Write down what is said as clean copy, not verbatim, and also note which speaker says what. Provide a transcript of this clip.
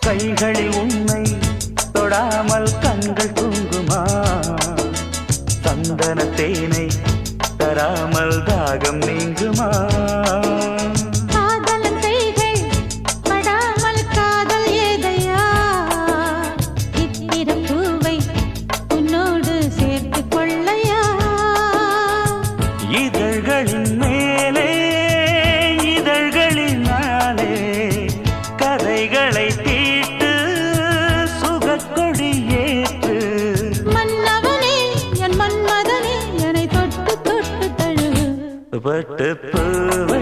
Speaker 1: கைகளில் உன்னை தொடாமல் கண்கள் தூங்குமா சந்தன தேனை தராமல் தாகம் நீங்குமா
Speaker 2: காதலன் கைகள் படாமல் காதல் ஏதையா இத்திர பூவை உன்னோடு சேர்த்து கொள்ளையா
Speaker 1: இதழ்களின் மேலே இதழ்களினாலே கதைகளை தீட்டு சுகக்கொடி ஏற்று
Speaker 2: மன்னவனே என் மன்மதனே என்னை தொட்டு தொட்டு தழு
Speaker 1: பட்டு பூவை